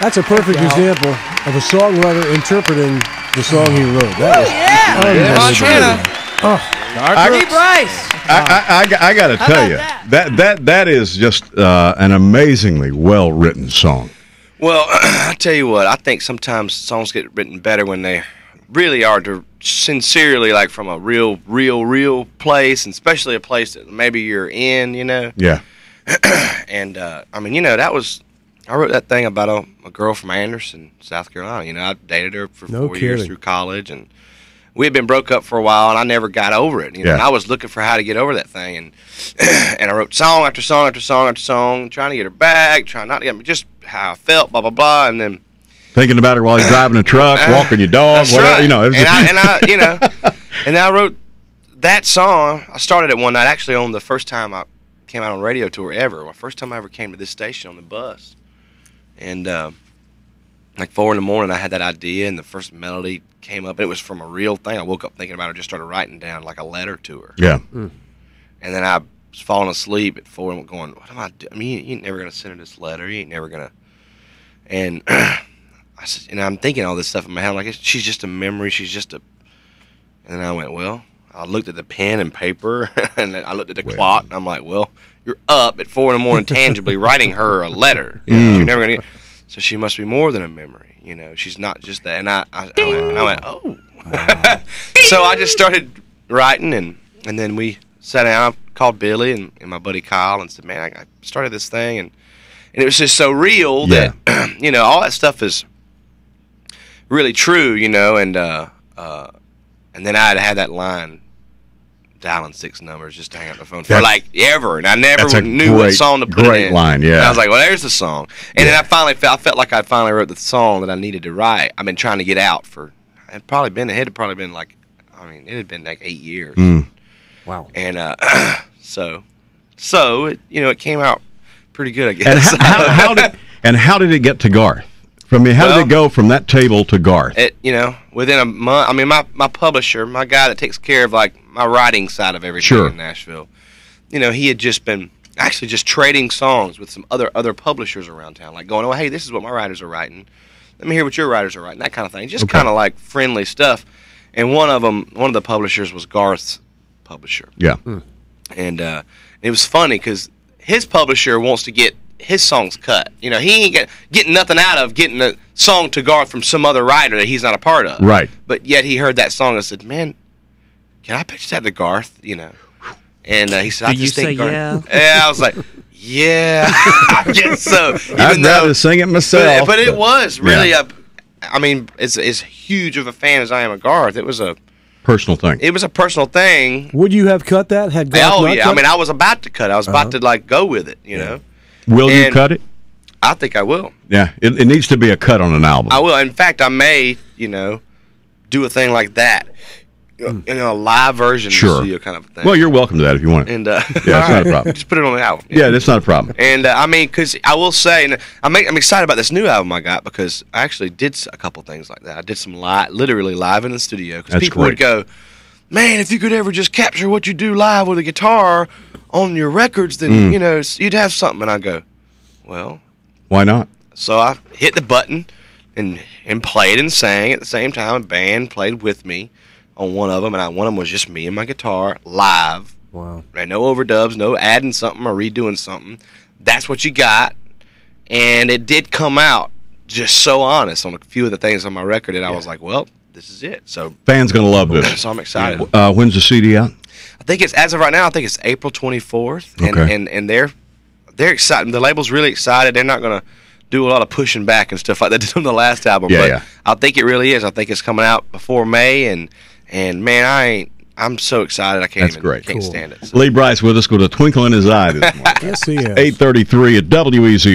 That's a perfect example of a songwriter interpreting the song he wrote. That was I got to tell you, that is just an amazingly well-written song. Well, I tell you what, I think sometimes songs get written better when they really are sincerely, like from a real place, and especially a place that maybe you're in, you know. Yeah. And I mean, you know, I wrote that thing about a girl from Anderson, South Carolina. You know, I dated her for 4 years through college, and we had been broke up for a while, and I never got over it. You know, and I was looking for how to get over that thing, and and I wrote song after song after song after song, trying to get her back, trying not to get me, just how I felt, blah blah blah, and then thinking about her while you're driving a truck, walking your dog, whatever, right. You know. And I, you know, and I wrote that song. I started it one night, actually, on the first time I came out on radio tour ever. The first time I ever came to this station on the bus. And like 4 in the morning, I had that idea, and the first melody came up, and it was from a real thing. I woke up thinking about it, just started writing down like a letter to her. Yeah. And then I was falling asleep at 4 and going, what am I doing? I mean, you ain't never going to send her this letter. You ain't never going to. And I said, and I'm thinking all this stuff in my head. I'm like, she's just a memory. She's just a. And then I went, well, I looked at the pen and paper, and I looked at the clock, and I'm like, well, you're up at 4 in the morning tangibly writing her a letter. You know, you're never gonna. So she must be more than a memory. You know, she's not just that. And I went, oh. Wow. So I just started writing, and then we sat down. I called Billy and my buddy Kyle and said, man, I started this thing, and it was just so real that you know, all that stuff is really true. You know, and then I had that line, dialing 6 numbers just to hang up the phone for like ever, and I never knew what song to put in. Great line, yeah. And I was like, well, there's the song, and then I felt like I finally wrote the song that I needed to write. I've been trying to get out for, it had probably been like, I mean, it had been like 8 years. Wow. And so it, you know, it came out pretty good, I guess. And how did it get to Garth? How did it go from that table to Garth? You know, within a month. I mean, my publisher, my guy that takes care of like my writing side of everything in Nashville, you know, he had just been actually just trading songs with some other publishers around town, like going, oh, hey, this is what my writers are writing. Let me hear what your writers are writing, that kind of thing. Just kind of like friendly stuff. And one of the publishers was Garth's publisher. Yeah. And it was funny because his publisher wants to get his songs cut. You know, he ain't getting nothing out of getting a song to Garth from some other writer that he's not a part of. Right. But yet he heard that song and said, man, can I pitch that to Garth? You know. And he said, I just think Garth. Yeah, I was like, yeah, I guess so. I'd rather sing it myself. But it was really I mean, as huge of a fan as I am of Garth, it was a personal thing. It was a personal thing. Would you have cut that? Had Garth not cut? I mean, I was about to cut it. I was about to like go with it, you know. Will you cut it? I think I will. Yeah, it needs to be a cut on an album. I will. In fact, I may, you know, do a thing like that. You know, a live version of the studio kind of thing. Well, you're welcome to that if you want it. And yeah, it's not a problem. Just put it on the album. Yeah, that's not a problem. And I mean, because I will say, and I'm excited about this new album I got because I actually did a couple things like that. I did some literally live in the studio because people would go, man, if you could ever just capture what you do live with a guitar on your records, then, you know, you'd have something. And I go, well, why not? So I hit the button and played and sang at the same time. A band played with me on one of them, and one of them was just me and my guitar live. Wow. And no overdubs, no adding something or redoing something. That's what you got. And it did come out just so honest on a few of the things on my record that I was like, well, this is it. So fans going to love this. So I'm excited. When's the CD out? I think it's, as of right now, I think it's April 24th. And they're excited. The label's really excited. They're not going to do a lot of pushing back and stuff like they did on the last album. But I think it really is. I think it's coming out before May, and man, I'm so excited. I can't stand it. So. Lee Brice with us with a twinkle in his eye this morning. Yes, he is. 8:33 at WEZO.